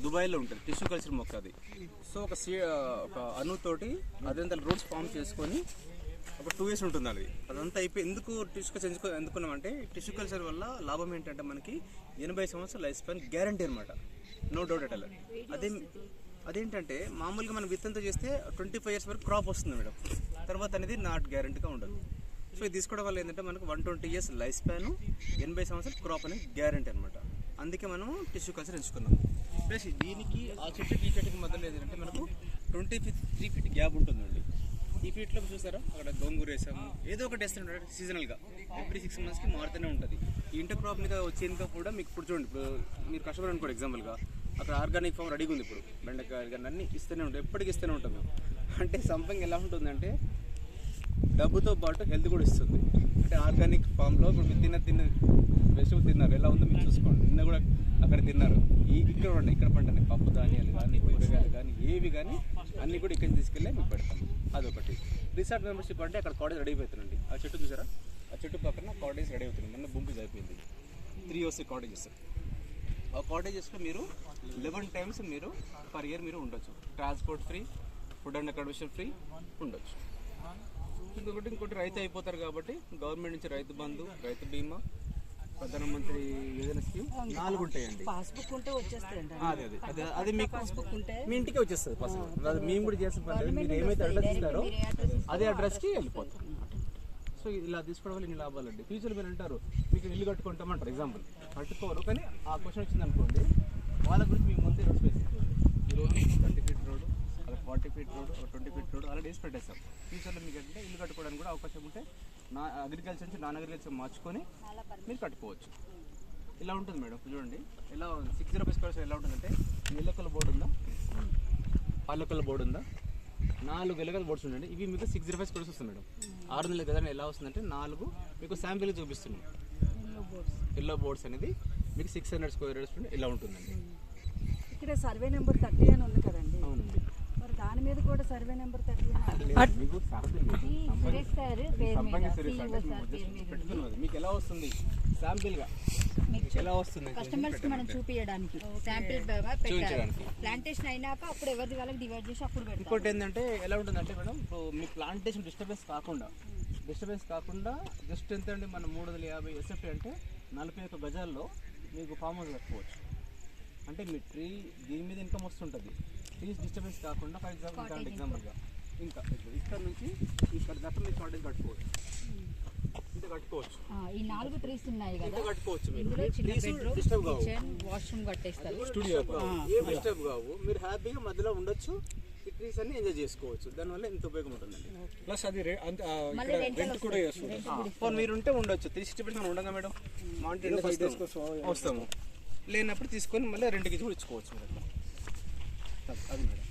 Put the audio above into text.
దుబాయ్లో ఉంటుంది tissue culture మొక్క అది. సో ఒక అణుతోటి అదంతా రూట్స్ ఫామ్ చేసుకొని ఒక 2 years ఉంటుంది అది. అదంతా అయిపోయి ఎందుకు టిష్యూ కల్చర్ ఎందుకున్నామంటే టిష్యూ కల్చర్ వల్ల లాభం ఏంటంటే మనకి 80 సంవత్సరాల లైఫ్ స్పాన్ గ్యారంటీ అనమాట, నో డౌట్ అట్ ఆల్. అదేంటంటే మామూలుగా మనం విత్తంతో చేస్తే 25 years వరకు క్రాప్ వస్తుంది మేడం, తర్వాత అనేది నాట్ గ్యారంటీగా ఉండదు. సో ఇది తీసుకోవడం వల్ల ఏంటంటే మనకు 120 years లైఫ్ స్పాన్, 80 సంవత్సరాలు క్రాప్ అనేది గ్యారంటీ అనమాట. అందుకే మనం టిష్యూ కల్చర్ ఎంచుకున్నాం. ప్లస్ దీనికి ఆ చెట్టుకి ఈ చెట్టుకి మధ్యలో ఏంటంటే మనకు 3 feet గ్యాప్ ఉంటుందండి. ఈ ఫీట్లో చూసారా అక్కడ గోంగూర వేసాము, ఏదో ఒకటి వేస్తుంటారు సీజనల్గా, ఎవ్రీ 6 monthsకి మారుతూనే ఉంటుంది. ఈ ఇంటర్ క్రాప్ మీద వచ్చే ఇంకా కూడా మీకు ఇప్పుడు చూడండి, ఇప్పుడు మీరు కష్టపడి అనుకోండి ఎగ్జాంపుల్గా అక్కడ ఆర్గానిక్ ఫామ్ రెడీగా ఉంది, ఇప్పుడు బెండకాయలు కానీ అన్నీ ఇస్తూనే ఉంటాయి, ఎప్పటికి ఇస్తూనే ఉంటాం మేము. అంటే సంపంగి ఎలా ఉంటుందంటే డబ్బుతో పాటు హెల్త్ కూడా ఇస్తుంది. అంటే ఆర్గానిక్ ఫామ్లో ఇప్పుడు తిన్న వెజిటబుల్ తిన్నారు ఎలా ఉందో మీరు చూసుకోండి. నిన్న కూడా అక్కడ తిన్నారు, ఇక్కడ ఉన్నాయి, ఇక్కడ పంటనే పప్పు ధాన్యాలు కానీ కూరగాయలు కానీ ఏవి కానీ అన్నీ కూడా ఇక్కడ తీసుకెళ్ళి మీకు పెడతాం. అదొకటి. రిసార్ట్ మెంబర్షిప్ అంటే అక్కడ కాటేజ్ రెడీ అయిపోతుందండి. ఆ చెట్టు చూసారా, ఆ చెట్టు పక్కన కాటేజ్ రెడీ అవుతుంది. మొన్న బుంపు అయిపోయింది, 3 years కాటేజెస్. ఆ కాటేజెస్లో మీరు 11 times మీరు పర్ ఇయర్ మీరు ఉండొచ్చు. Transport free, food and accommodation free ఉండొచ్చు. ఇంకోటి రైతు అయిపోతారు కాబట్టి గవర్నమెంట్ నుంచి రైతు బంధు, రైతు బీమా, ప్రధానమంత్రి యోజన స్కీమ్ 4 ఉంటాయండి. పాస్బుక్ ఉంటే వచ్చేస్తాయండి. అది మీకు మీ ఇంటికి వచ్చేస్తుంది పాస్బుక్. అది మేము కూడా చేసిన పని, మీరు ఏమైతే అడ్రస్ ఇస్తారో అదే అడ్రస్కి వెళ్ళిపోతాం. సో ఇలా తీసుకోవడం వల్ల ఇన్ని లాభాలండి. ఫ్యూచర్ మీరు అంటారు మీకు ఇల్లు కట్టుకుంటామంటారు, ఎగ్జాంపుల్ కట్టుకోరు, కానీ ఆ క్వశ్చన్ వచ్చింది అనుకోండి, వాళ్ళ గురించి మీకు ముందే రోడ్ స్పేస్ ఇస్తుంది. ఈరోజు 30 feet రోడ్, అలా 40 feet రోడ్, ఒక 20 feet రోడ్ అలా వేసి పెట్టేస్తాం. ఫ్యూచర్లో మీకు అంటే ఇల్లు కట్టుకోవడానికి కూడా అవకాశం ఉంటే అగ్రికల్చర్ నుంచి నాన్ అగ్రికల్చర్ మార్చుకొని మీరు కట్టుకోవచ్చు. ఇలా ఉంటుంది మేడం. చూడండి ఎలా 605 squares ఎలా ఉంటుందంటే ఎల్లో కలర్ బోర్డు ఉందా, పల్లె కలర్ బోర్డు ఉందా, 4 ఎలుగల బోర్డ్స్ ఉండండి. ఇవి మీకు 605 squares వస్తుంది మేడం. 600 గజాలు ఎలా వస్తుందంటే 4 మీకు శాంపిల్గా చూపిస్తున్నాం. ఎల్లో బోర్డ్స్ అనేది మీకు 600 square yards ఇలా ఉంటుందండి. ఇక్కడ సర్వే నెంబర్ 30 అని ఉంది కదండి. అవునండి. మరి దాని మీద కూడా సర్వే నెంబర్ 30 మీకు ఎలా వస్తుంది శాంపిల్గా ఎలా వస్తుంది కస్టమర్స్ మనం చూపించడానికి శాంపిల్ చూపించడానికి. ప్లాంటేషన్ అయినాక అప్పుడు ఎవరిది వాళ్ళకి డివైడ్ చేసి అప్పుడు పెడతాం. ఇంకోటి ఏంటంటే ఎలా ఉంటుందంటే మేడం, ఇప్పుడు మీ ప్లాంటేషన్ డిస్టర్బెన్స్ కాకుండా జస్ట్ ఎంత అండి మన 350 SFT అంటే 41 గజాల్లో మీకు ఫామ్ హౌస్ కట్టుకోవచ్చు. అంటే మీ ట్రీ దీని మీద ఇన్కమ్ వస్తుంటుంది, ట్రీస్ డిస్టర్బెన్స్ కాకుండా. ఫర్ ఎగ్జాంపుల్గా ఇంకా ఇక్కడ నుంచి ఇక్కడ దాకా మీరు కాటేజ్ కట్టుకోవచ్చు, ఇంత కట్టుకోవచ్చు. ఈ 4 ట్రీస్ ఉన్నాయి కదా, కట్టుకోవచ్చు. ఇందులో చిన్న బెడ్రూమ్, కిచెన్, వాష్రూమ్ కట్టేస్తారు. స్టూడియో ఏం డిస్టర్బ్ కావు, మీరు హ్యాపీగా మధ్యలో ఉండొచ్చు, ఈ ట్రీస్ అన్ని ఎంజాయ్ చేసుకోవచ్చు. దానివల్ల ఎంత ఉపయోగం ఉంటుందండి. ప్లస్ అది రెంట్ కూడా చేస్తుంది. మీరు ఉంటే ఉండొచ్చు. 360% ఉండగా మేడం, మాంటైన్ వస్తాము, లేనప్పుడు తీసుకొని మళ్ళీ రెంట్కి కూడా ఇచ్చుకోవచ్చు. అది మేడం.